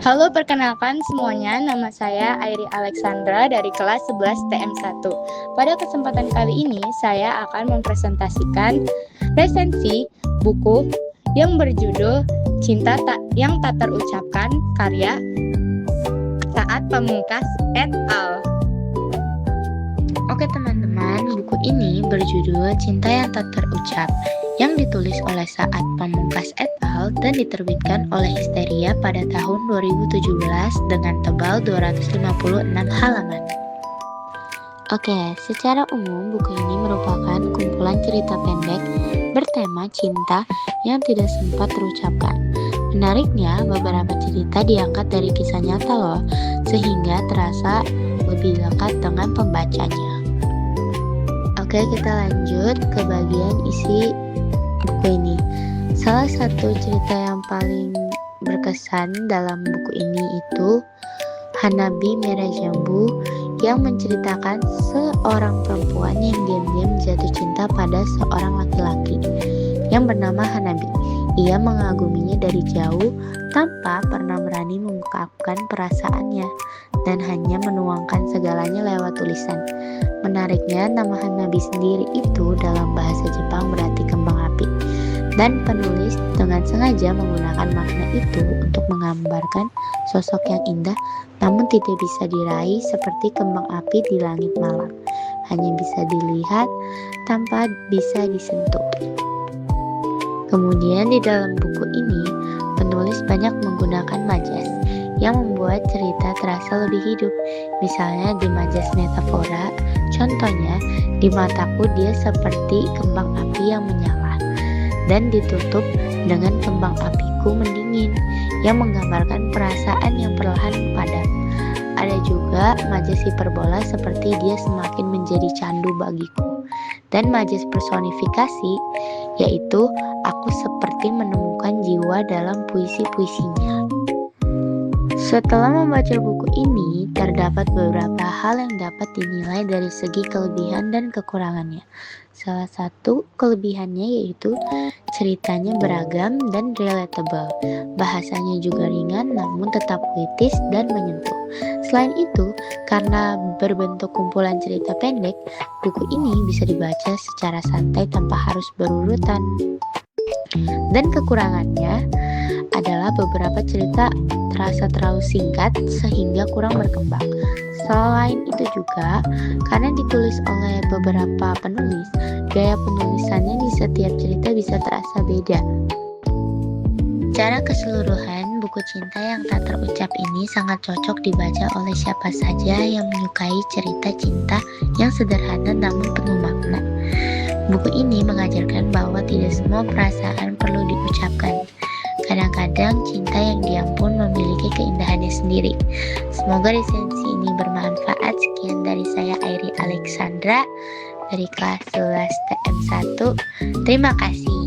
Halo, perkenalkan semuanya, nama saya Airi Alexandra dari kelas 11 TM1. Pada kesempatan kali ini, saya akan mempresentasikan resensi buku yang berjudul Cinta yang Tak Terucapkan karya Saat Pamungkas et al. Oke teman-teman, buku ini berjudul Cinta yang Tak Terucap yang ditulis oleh Saat Pamungkas et al. Dan diterbitkan oleh Histeria pada tahun 2017 dengan tebal 256 halaman. Oke, secara umum buku ini merupakan kumpulan cerita pendek bertema cinta yang tidak sempat terucapkan. Menariknya, beberapa cerita diangkat dari kisah nyata loh, sehingga terasa lebih lekat dengan pembacanya. Oke, kita lanjut ke bagian isi buku ini. Salah satu cerita yang paling berkesan dalam buku ini itu Hanabi Merah Jambu yang menceritakan seorang perempuan yang diam-diam jatuh cinta pada seorang laki-laki yang bernama Hanabi. Ia mengaguminya dari jauh tanpa pernah berani mengungkapkan perasaannya dan hanya menuangkan segalanya lewat tulisan. Menariknya, nama Hanabi sendiri itu dalam bahasa Jepang berarti kembang api. Dan penulis dengan sengaja menggunakan makna itu untuk menggambarkan sosok yang indah namun tidak bisa diraih seperti kembang api di langit malam. Hanya bisa dilihat tanpa bisa disentuh. Kemudian di dalam buku ini, penulis banyak menggunakan majas yang membuat cerita terasa lebih hidup. Misalnya di majas metafora, contohnya, di mataku dia seperti kembang api yang menyala dan ditutup dengan kembang apiku mendingin yang menggambarkan perasaan yang perlahan padam. Ada juga majas hiperbola seperti dia semakin menjadi candu bagiku. Dan majas personifikasi yaitu aku seperti menemukan jiwa dalam puisi-puisinya. Setelah membaca buku ini, terdapat beberapa hal yang dapat dinilai dari segi kelebihan dan kekurangannya. Salah satu kelebihannya yaitu ceritanya beragam dan relatable. Bahasanya juga ringan namun tetap puitis dan menyentuh. Selain itu, karena berbentuk kumpulan cerita pendek, buku ini bisa dibaca secara santai tanpa harus berurutan. Dan kekurangannya adalah beberapa cerita terasa terlalu singkat sehingga kurang berkembang. Selain itu juga, karena ditulis oleh beberapa penulis, gaya penulisannya di setiap cerita bisa terasa beda. Secara keseluruhan, buku Cinta yang Tak Terucap ini sangat cocok dibaca oleh siapa saja yang menyukai cerita cinta yang sederhana namun penuh makna. Buku ini mengajarkan bahwa tidak semua perasaan perlu diucapkan. Kadang-kadang cinta yang diam pun memiliki keindahannya sendiri. Semoga resensi ini bermanfaat. Sekian dari saya Airi Alexandra dari kelas 11 TM1. Terima kasih.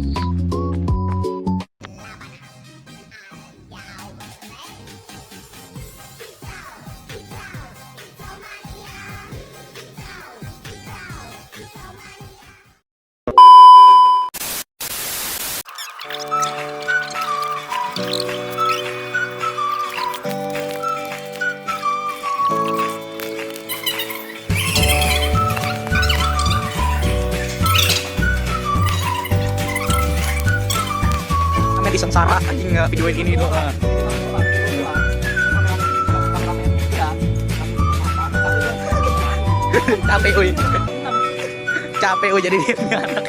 Di sengsara anjing nggak videoin ini tuh. Capek uy jadi dia anak.